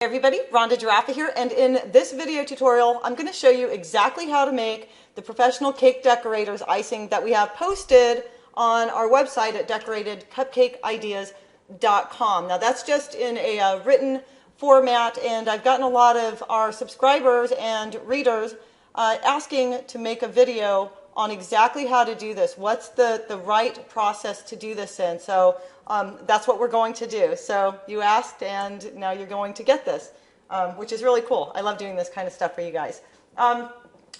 Hey everybody, Rhonda Giraffa here, and in this video tutorial I'm going to show you exactly how to make the professional cake decorators icing that we have posted on our website at decoratedcupcakeideas.com. Now that's just in a written format, and I've gotten a lot of our subscribers and readers asking to make a video on exactly how to do this. What's the right process to do this in? So that's what we're going to do. So you asked, and now you're going to get this, which is really cool. I love doing this kind of stuff for you guys.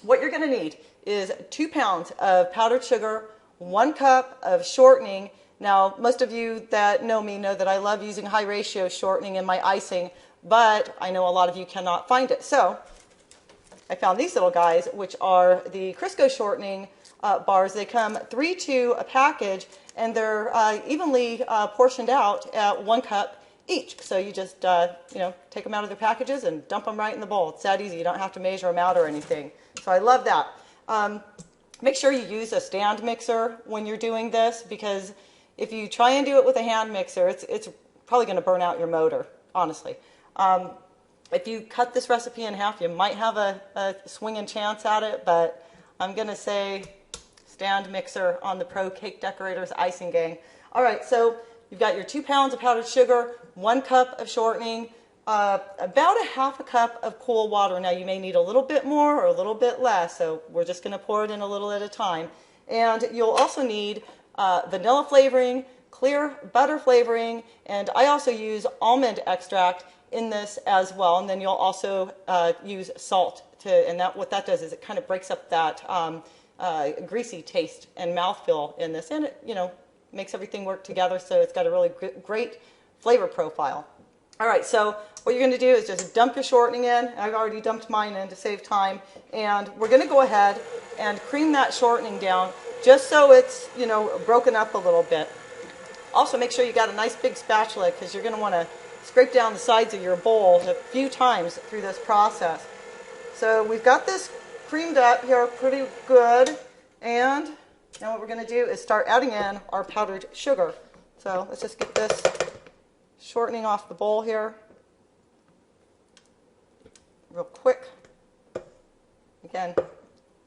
What you're going to need is 2 pounds of powdered sugar, 1 cup of shortening. Now, most of you that know me know that I love using high ratio shortening in my icing, but I know a lot of you cannot find it. So I found these little guys, which are the Crisco shortening bars. They come 3 a package, and they're evenly portioned out at 1 cup each. So you just take them out of their packages and dump them right in the bowl. It's that easy. You don't have to measure them out or anything. So I love that. Make sure you use a stand mixer when you're doing this, because if you try and do it with a hand mixer, it's probably going to burn out your motor, honestly. If you cut this recipe in half, you might have a swinging chance at it, but I'm going to say stand mixer on the Pro Cake Decorators Icing gang. All right, so you've got your 2 pounds of powdered sugar, 1 cup of shortening, about a ½ cup of cool water. Now you may need a little bit more or a little bit less, so we're just going to pour it in a little at a time. And you'll also need vanilla flavoring, clear butter flavoring, and I also use almond extract in this as well. And then you'll also use salt and what that does is it kind of breaks up that greasy taste and mouthfeel in this, and it makes everything work together, so it's got a really great flavor profile. All right, so what you're going to do is just dump your shortening in. I've already dumped mine in to save time, and we're going to go ahead and cream that shortening down just so it's broken up a little bit. Also, make sure you got a nice big spatula, because you're going to want to scrape down the sides of your bowl a few times through this process. So we've got this creamed up here pretty good, and now what we're going to do is start adding in our powdered sugar. So let's just get this shortening off the bowl here real quick. Again,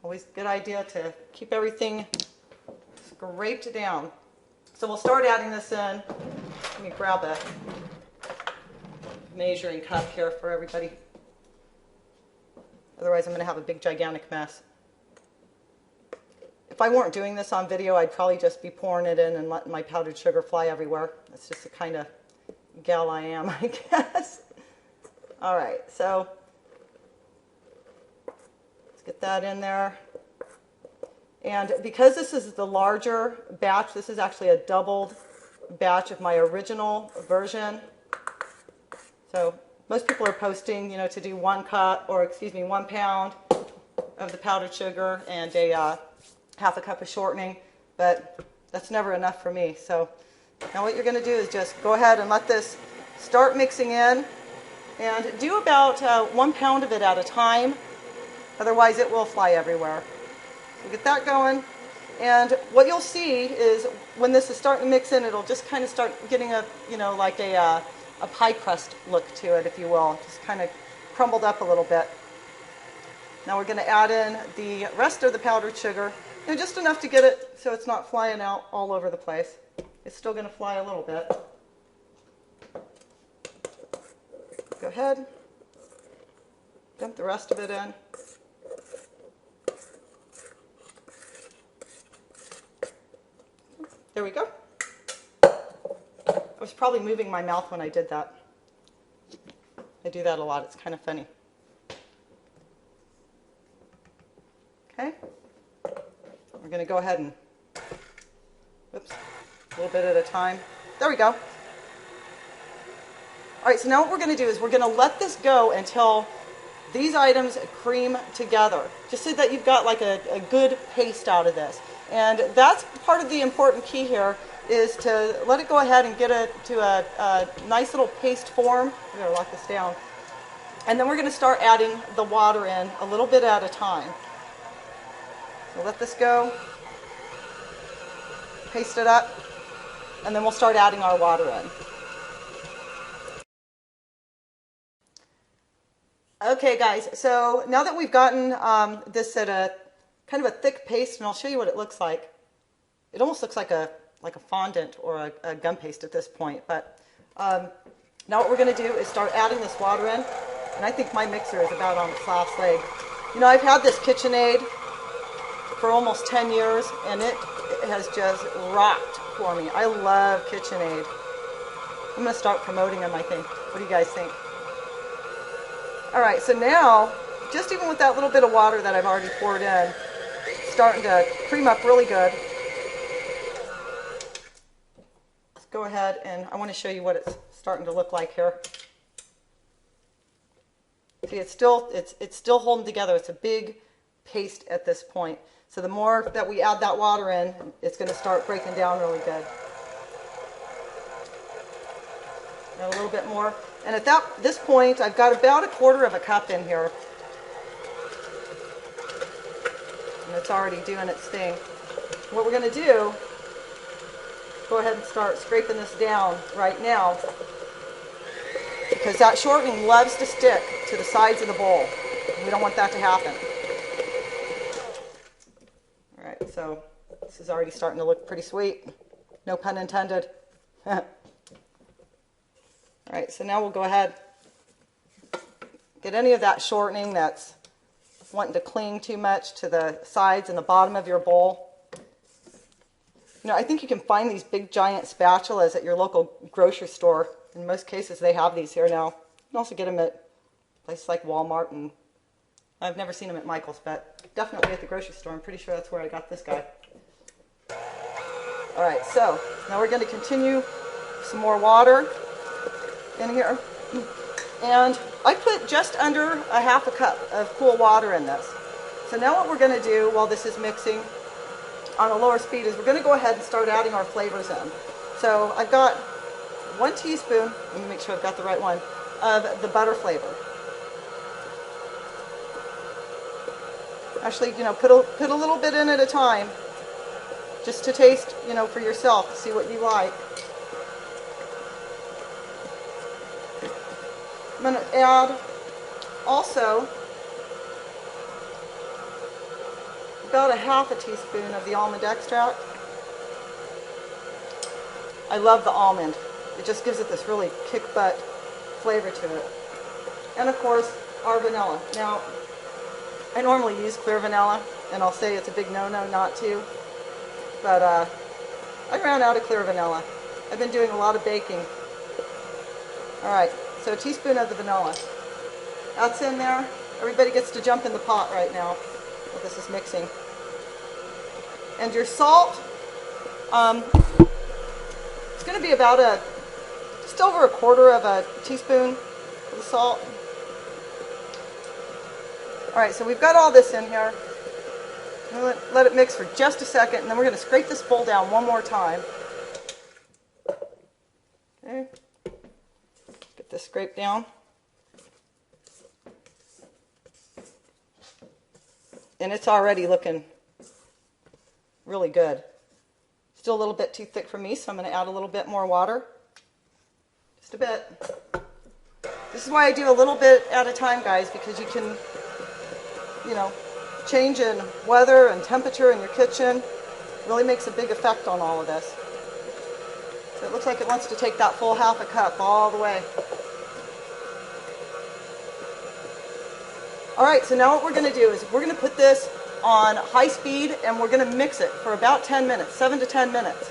always a good idea to keep everything scraped down. So we'll start adding this in. Let me grab a measuring cup here for everybody. Otherwise, I'm going to have a big, gigantic mess. If I weren't doing this on video, I'd probably just be pouring it in and letting my powdered sugar fly everywhere. That's just the kind of gal I am, I guess. All right, so let's get that in there. And because this is the larger batch, this is actually a doubled batch of my original version. So most people are posting, to do 1 cup, or 1 pound of the powdered sugar and a ½ cup of shortening, but that's never enough for me. So now what you're going to do is just go ahead and let this start mixing in, and do about 1 pound of it at a time. Otherwise, it will fly everywhere. So get that going, and what you'll see is when this is starting to mix in, it'll just kind of start getting a, like a pie crust look to it, if you will, just kind of crumbled up a little bit. Now we're going to add in the rest of the powdered sugar, just enough to get it so it's not flying out all over the place. It's still going to fly a little bit. Go ahead, dump the rest of it in. There we go. I was probably moving my mouth when I did that. I do that a lot. It's kind of funny. Okay. We're going to go ahead and, oops, a little bit at a time. There we go. All right, so now what we're going to do is we're going to let this go until these items cream together, just so that you've got like a good paste out of this. And that's part of the important key here, is to let it go ahead and get it to a nice little paste form. We're going to lock this down. And then we're going to start adding the water in a little bit at a time. So let this go, paste it up, and then we'll start adding our water in. Okay guys, so now that we've gotten this at a kind of a thick paste, and I'll show you what it looks like. It almost looks like a fondant or a gum paste at this point, but now what we're going to do is start adding this water in, and I think my mixer is about on its last leg. You know, I've had this KitchenAid for almost 10 years, and it has just rocked for me. I love KitchenAid. I'm going to start promoting them, I think. What do you guys think? All right, so now, just even with that little bit of water that I've already poured in, it's starting to cream up really good. Let's go ahead, and I want to show you what it's starting to look like here. See, it's still holding together. It's a big paste at this point. So the more that we add that water in, it's going to start breaking down really good. And a little bit more. And at this point, I've got about 1/4 cup in here. And it's already doing its thing. What we're going to do, go ahead and start scraping this down right now, because that shortening loves to stick to the sides of the bowl. We don't want that to happen. All right, so this is already starting to look pretty sweet. No pun intended. All right, so now we'll go ahead, get any of that shortening that's wanting to cling too much to the sides and the bottom of your bowl. You know, I think you can find these big giant spatulas at your local grocery store. In most cases, they have these here now. You can also get them at places like Walmart, and I've never seen them at Michael's, but definitely at the grocery store. I'm pretty sure that's where I got this guy. All right, so now we're going to continue some more water in here. And I put just under 1/2 cup of cool water in this. So now what we're going to do while this is mixing on a lower speed is we're going to go ahead and start adding our flavors in. So I've got 1 teaspoon, let me make sure I've got the right one, of the butter flavor. Actually, you know, put a little bit in at a time, just to taste, you know, for yourself, to see what you like. I'm going to add also about 1/2 teaspoon of the almond extract. I love the almond. It just gives it this really kick-butt flavor to it. And of course, our vanilla. Now, I normally use clear vanilla, and I'll say it's a big no-no not to, but I ran out of clear vanilla. I've been doing a lot of baking. All right, so a teaspoon of the vanilla. That's in there. Everybody gets to jump in the pot right now while this is mixing. And your salt, it's going to be about just over 1/4 teaspoon of the salt. All right, so we've got all this in here. Let it mix for just a second, and then we're going to scrape this bowl down one more time. Okay, get this scraped down. And it's already looking really good. Still a little bit too thick for me, so I'm going to add a little bit more water. Just a bit. This is why I do a little bit at a time, guys, because you can, you know, change in weather and temperature in your kitchen really makes a big effect on all of this. So it looks like it wants to take that full 1/2 cup all the way. All right, so now what we're going to do is we're going to put this on high speed, and we're going to mix it for about 10 minutes, 7 to 10 minutes.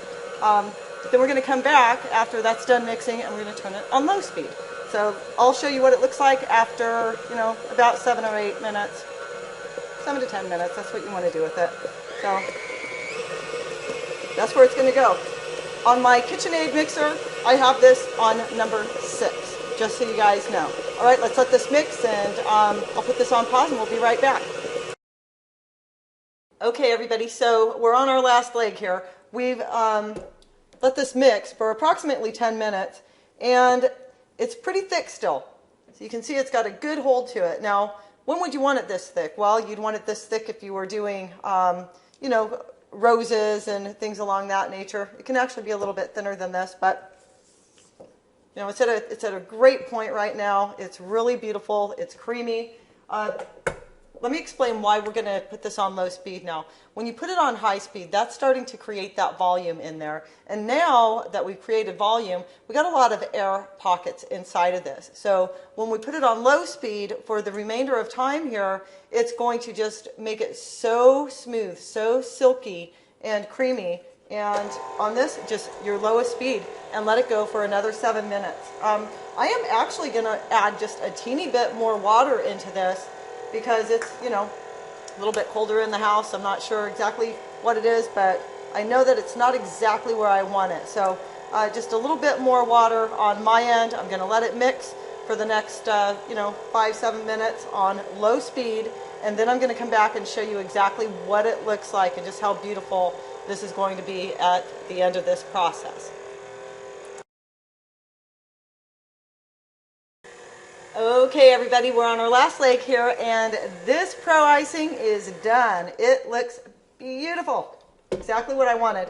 Then we're going to come back after that's done mixing, and we're going to turn it on low speed. So I'll show you what it looks like after, you know, about 7 or 8 minutes. 7 to 10 minutes, that's what you want to do with it. So that's where it's going to go. On my KitchenAid mixer, I have this on number 6, just so you guys know. All right, let's let this mix, and I'll put this on pause, and we'll be right back. Okay, everybody, so we're on our last leg here. We've let this mix for approximately 10 minutes, and it's pretty thick still. So you can see it's got a good hold to it. Now, when would you want it this thick? Well, you'd want it this thick if you were doing, you know, roses and things along that nature. It can actually be a little bit thinner than this, but You know, it's at a great point right now. It's really beautiful. It's creamy. Let me explain why we're going to put this on low speed now. When you put it on high speed, that's starting to create that volume in there. And now that we've created volume, we got a lot of air pockets inside of this. So when we put it on low speed for the remainder of time here, it's going to just make it so smooth, so silky and creamy. And on this, just your lowest speed, and let it go for another 7 minutes. I am actually going to add just a teeny bit more water into this because it's, you know, a little bit colder in the house. I'm not sure exactly what it is, but I know that it's not exactly where I want it. So just a little bit more water on my end. I'm going to let it mix for the next, 5-7 minutes on low speed, and then I'm going to come back and show you exactly what it looks like and just how beautiful this is going to be at the end of this process. Okay, everybody, we're on our last leg here, and this pro icing is done. It looks beautiful. Exactly what I wanted.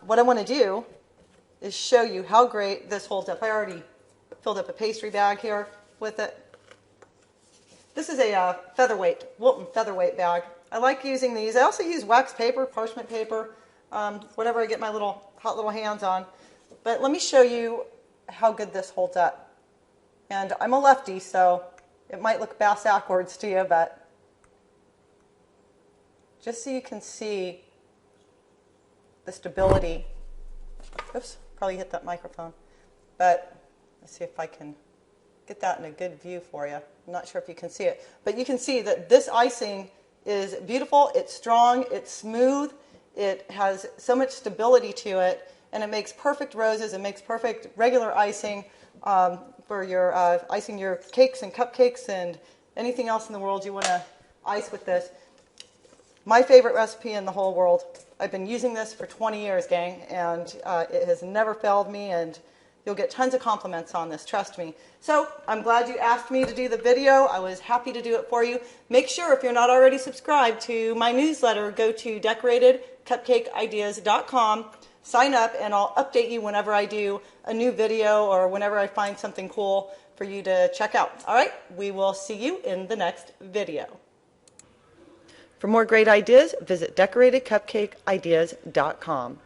What I want to do is show you how great this holds up. I already filled up a pastry bag here with it. This is a Wilton featherweight bag. I like using these. I also use wax paper, parchment paper, whatever I get my hot little hands on. But let me show you how good this holds up. And I'm a lefty, so it might look backwards to you, but just so you can see the stability. Oops, probably hit that microphone. But let's see if I can get that in a good view for you. I'm not sure if you can see it. But you can see that this icing is beautiful, it's strong, it's smooth, it has so much stability to it, and it makes perfect roses, it makes perfect regular icing for your icing your cakes and cupcakes and anything else in the world you want to ice with this. My favorite recipe in the whole world. I've been using this for 20 years, gang, and it has never failed me, and you'll get tons of compliments on this, trust me. So I'm glad you asked me to do the video. I was happy to do it for you. Make sure, if you're not already subscribed to my newsletter, go to decoratedcupcakeideas.com, sign up, and I'll update you whenever I do a new video or whenever I find something cool for you to check out. All right, we will see you in the next video. For more great ideas, visit decoratedcupcakeideas.com.